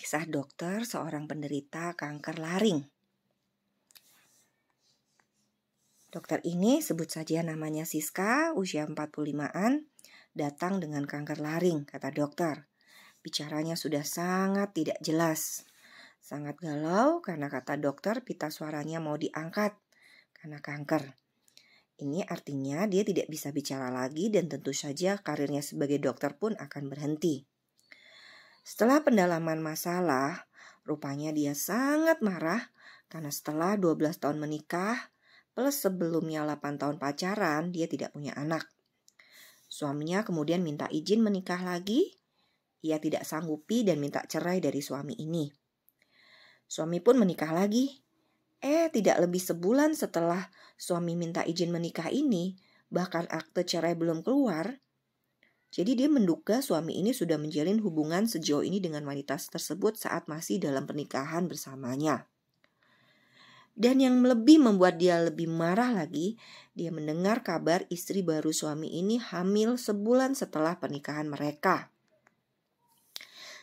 Kisah dokter seorang penderita kanker laring. Dokter ini sebut saja namanya Siska, usia 45-an, datang dengan kanker laring, kata dokter. Bicaranya sudah sangat tidak jelas. Sangat galau karena kata dokter pita suaranya mau diangkat karena kanker. Ini artinya dia tidak bisa bicara lagi dan tentu saja karirnya sebagai dokter pun akan berhenti. Setelah pendalaman masalah, rupanya dia sangat marah karena setelah 12 tahun menikah, plus sebelumnya 8 tahun pacaran, dia tidak punya anak. Suaminya kemudian minta izin menikah lagi. Ia tidak sanggupi dan minta cerai dari suami ini. Suami pun menikah lagi. Tidak lebih sebulan setelah suami minta izin menikah ini, bahkan akte cerai belum keluar. Jadi dia menduga suami ini sudah menjalin hubungan sejauh ini dengan wanita tersebut saat masih dalam pernikahan bersamanya. Dan yang lebih membuat dia lebih marah lagi, dia mendengar kabar istri baru suami ini hamil sebulan setelah pernikahan mereka.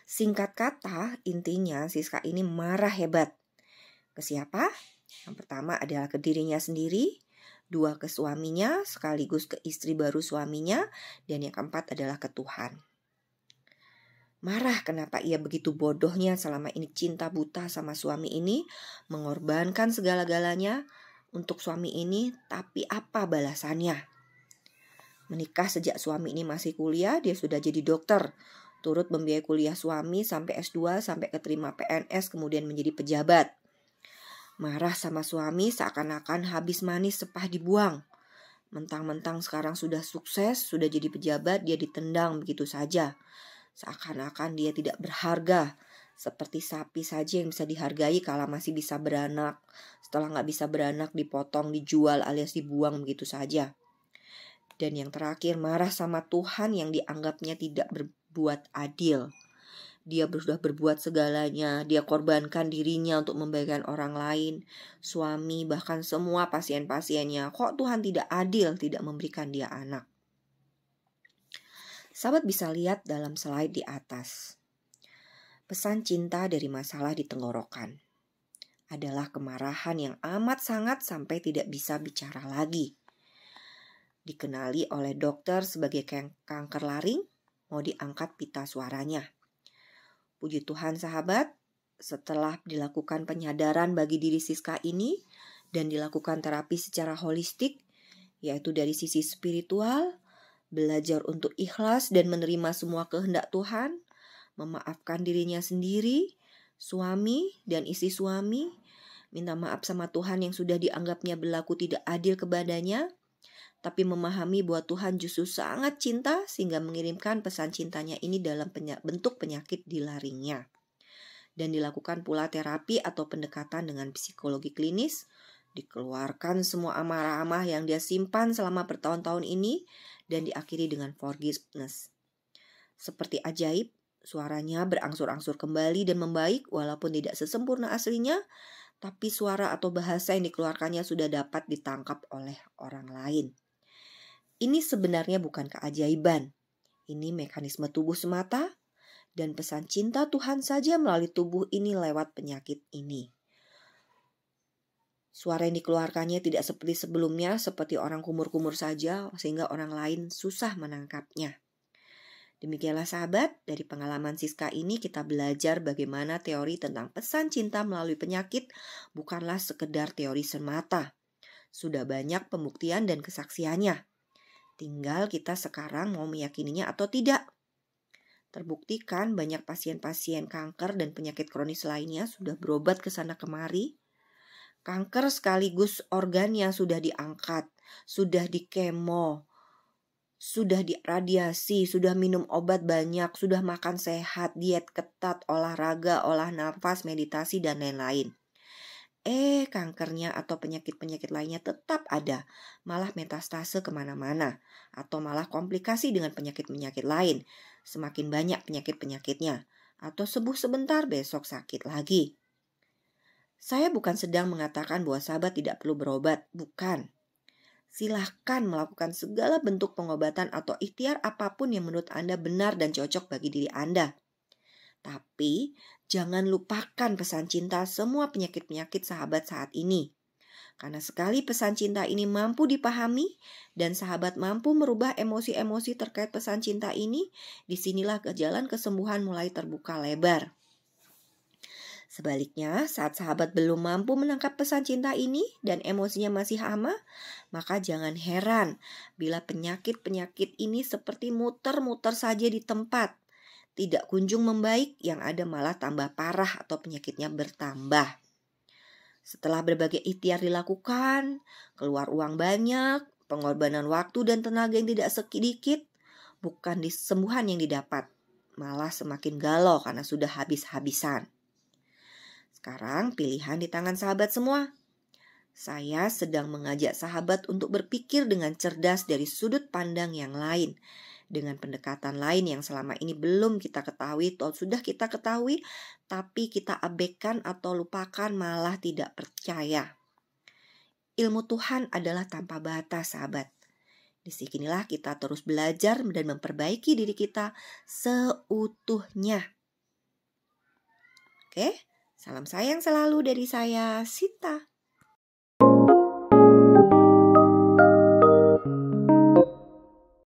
Singkat kata, intinya Siska ini marah hebat. Ke siapa? Yang pertama adalah ke dirinya sendiri, 2 ke suaminya, sekaligus ke istri baru suaminya, dan yang keempat adalah ke Tuhan. Marah kenapa ia begitu bodohnya selama ini cinta buta sama suami ini, mengorbankan segala-galanya untuk suami ini, tapi apa balasannya? Menikah sejak suami ini masih kuliah, dia sudah jadi dokter, turut membiayai kuliah suami sampai S2, sampai keterima PNS, kemudian menjadi pejabat. Marah sama suami seakan-akan habis manis sepah dibuang. Mentang-mentang sekarang sudah sukses, sudah jadi pejabat, dia ditendang begitu saja. Seakan-akan dia tidak berharga. Seperti sapi saja yang bisa dihargai kala masih bisa beranak. Setelah gak bisa beranak dipotong, dijual alias dibuang begitu saja. Dan yang terakhir marah sama Tuhan yang dianggapnya tidak berbuat adil. Dia sudah berbuat segalanya, dia korbankan dirinya untuk membagikan orang lain, suami, bahkan semua pasien-pasiennya. Kok Tuhan tidak adil, tidak memberikan dia anak? Sahabat bisa lihat dalam slide di atas. Pesan cinta dari masalah di tenggorokan adalah kemarahan yang amat sangat sampai tidak bisa bicara lagi. Dikenali oleh dokter sebagai kanker laring, mau diangkat pita suaranya. Puji Tuhan sahabat, setelah dilakukan penyadaran bagi diri Siska ini dan dilakukan terapi secara holistik, yaitu dari sisi spiritual, belajar untuk ikhlas dan menerima semua kehendak Tuhan, memaafkan dirinya sendiri, suami dan istri suami, minta maaf sama Tuhan yang sudah dianggapnya berlaku tidak adil kepadanya, tapi memahami bahwa Tuhan justru sangat cinta sehingga mengirimkan pesan cintanya ini dalam bentuk penyakit di laringnya. Dan dilakukan pula terapi atau pendekatan dengan psikologi klinis, dikeluarkan semua amarah-amarah yang dia simpan selama bertahun-tahun ini, dan diakhiri dengan forgiveness. Seperti ajaib, suaranya berangsur-angsur kembali dan membaik walaupun tidak sesempurna aslinya, tapi suara atau bahasa yang dikeluarkannya sudah dapat ditangkap oleh orang lain. Ini sebenarnya bukan keajaiban. Ini mekanisme tubuh semata dan pesan cinta Tuhan saja melalui tubuh ini lewat penyakit ini. Suara yang dikeluarkannya tidak seperti sebelumnya, seperti orang kumur-kumur saja, sehingga orang lain susah menangkapnya. Demikianlah sahabat, dari pengalaman Siska ini kita belajar bagaimana teori tentang pesan cinta melalui penyakit bukanlah sekedar teori semata. Sudah banyak pembuktian dan kesaksiannya. Tinggal kita sekarang mau meyakininya atau tidak. Terbuktikan banyak pasien-pasien kanker dan penyakit kronis lainnya sudah berobat ke sana kemari. Kanker sekaligus organ yang sudah diangkat, sudah dikemo, sudah diradiasi, sudah minum obat banyak, sudah makan sehat, diet ketat, olahraga, olah nafas, meditasi, dan lain-lain. Kankernya atau penyakit-penyakit lainnya tetap ada, malah metastase kemana-mana, atau malah komplikasi dengan penyakit-penyakit lain, semakin banyak penyakit-penyakitnya, atau sembuh sebentar besok sakit lagi. Saya bukan sedang mengatakan bahwa sahabat tidak perlu berobat, bukan. Silahkan melakukan segala bentuk pengobatan atau ikhtiar apapun yang menurut Anda benar dan cocok bagi diri Anda. Tapi Jangan lupakan pesan cinta semua penyakit-penyakit sahabat saat ini. Karena sekali pesan cinta ini mampu dipahami dan sahabat mampu merubah emosi-emosi terkait pesan cinta ini, disinilah jalan kesembuhan mulai terbuka lebar. Sebaliknya, saat sahabat belum mampu menangkap pesan cinta ini dan emosinya masih hama, maka jangan heran bila penyakit-penyakit ini seperti muter-muter saja di tempat. Tidak kunjung membaik, yang ada malah tambah parah atau penyakitnya bertambah. Setelah berbagai ikhtiar dilakukan, keluar uang banyak, pengorbanan waktu dan tenaga yang tidak sedikit, bukan kesembuhan yang didapat, malah semakin galau karena sudah habis-habisan. Sekarang pilihan di tangan sahabat semua. Saya sedang mengajak sahabat untuk berpikir dengan cerdas dari sudut pandang yang lain, dengan pendekatan lain yang selama ini belum kita ketahui atau sudah kita ketahui, tapi kita abaikan atau lupakan, malah tidak percaya. Ilmu Tuhan adalah tanpa batas, sahabat. Disinilah kita terus belajar dan memperbaiki diri kita seutuhnya. Oke, salam sayang selalu dari saya, Sita.